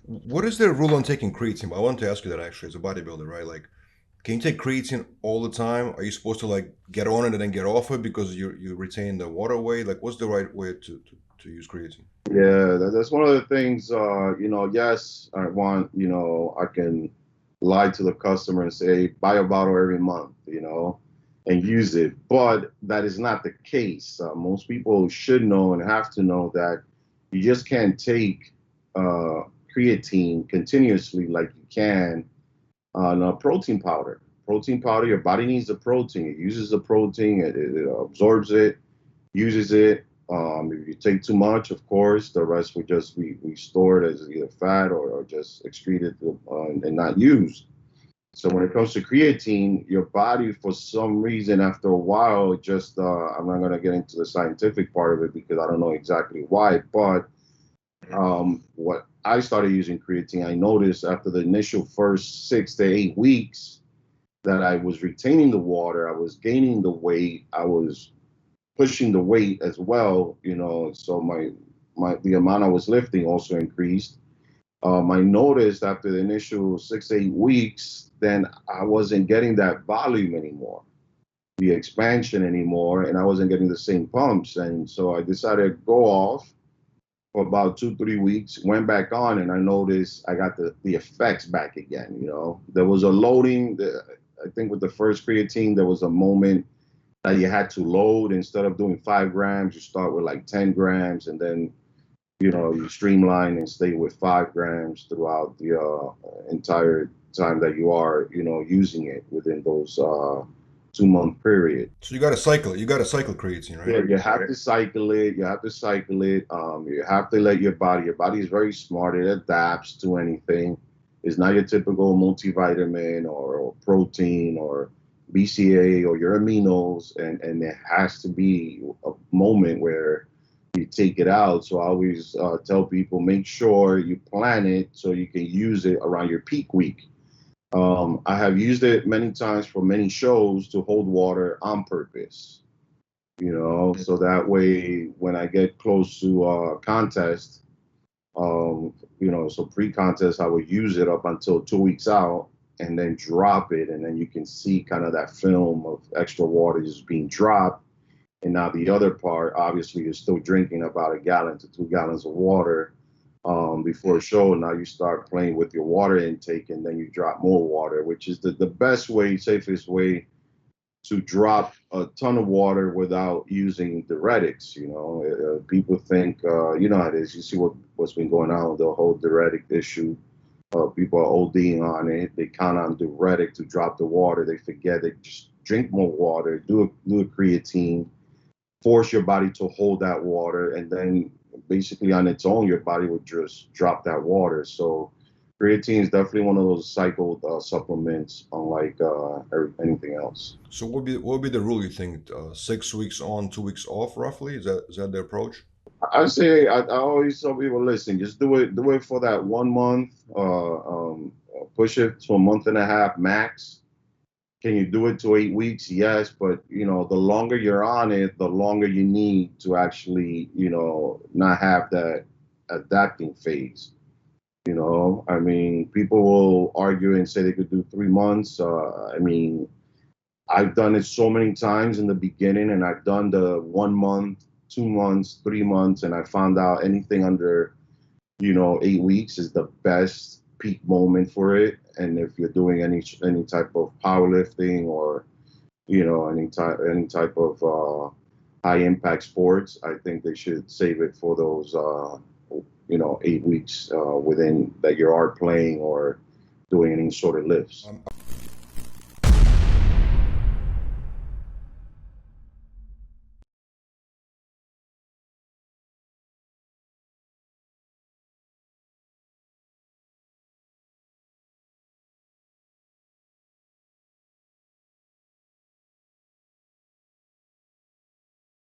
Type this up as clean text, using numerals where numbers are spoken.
What is the rule on taking creatine? I wanted to ask you that actually as a bodybuilder, right? Like, can you take creatine all the time? Are you supposed to like get on it and then get off it because you retain the water weight? Like, what's the right way to use creatine? Yeah, that's one of the things. Yes, I want. I can lie to the customer and say buy a bottle every month. And use it, but that is not the case. Most people should know and have to know that you just can't take uh, creatine continuously like you can on a protein powder. Protein powder, your body needs the protein. It uses the protein. It absorbs it, uses it. If you take too much, of course, the rest would just be stored as either fat or just excreted and not used. So when it comes to creatine, your body, for some reason, after a while, just I'm not going to get into the scientific part of it because I don't know exactly why. But what I started using creatine, I noticed after the initial first 6 to 8 weeks that I was retaining the water, I was gaining the weight, I was pushing the weight as well. So my the amount I was lifting also increased. I noticed after the initial 6 to 8 weeks, then I wasn't getting that volume anymore, the expansion anymore, and I wasn't getting the same pumps. And so I decided to go off for about 2, 3 weeks, went back on, and I noticed I got the effects back again. There was a loading. I think with the first creatine, there was a moment that you had to load. Instead of doing 5 grams, you start with like 10 grams, and then you streamline and stay with 5 grams throughout the entire time that you are, using it within those 2 month period. So you got to cycle it. You got to cycle creatine, right? Yeah, you have to cycle it. You have to cycle it. You have to let your body is very smart. It adapts to anything. It's not your typical multivitamin or protein or BCA or your aminos. And there has to be a moment where you take it out. So I always tell people make sure you plan it so you can use it around your peak week. I have used it many times for many shows to hold water on purpose, so that way when I get close to contest, so pre-contest, I would use it up until 2 weeks out and then drop it. And then you can see kind of that film of extra water just being dropped. And now the other part, obviously, you're still drinking about a gallon to 2 gallons of water before a show. Now you start playing with your water intake and then you drop more water, which is the best way, safest way to drop a ton of water without using diuretics. People think, how it is. You see what's been going on with the whole diuretic issue. People are ODing on it. They count on diuretic to drop the water. They forget. They just drink more water, do a creatine, force your body to hold that water, and then basically on its own, your body would just drop that water. So creatine is definitely one of those cycled supplements, unlike anything else. So what would be the rule you think? 6 weeks on, 2 weeks off, roughly? Is that the approach? I say I always tell people, listen, just do it for that 1 month. Push it to a month and a half max. Can you do it to 8 weeks? Yes, but the longer you're on it, the longer you need to actually, not have that adapting phase. I mean, people will argue and say they could do 3 months. I mean, I've done it so many times in the beginning, and I've done the 1 month, 2 months, 3 months, and I found out anything under, 8 weeks is the best peak moment for it. And if you're doing any type of powerlifting or any type of high impact sports, I think they should save it for those 8 weeks within that you are playing or doing any sort of lifts.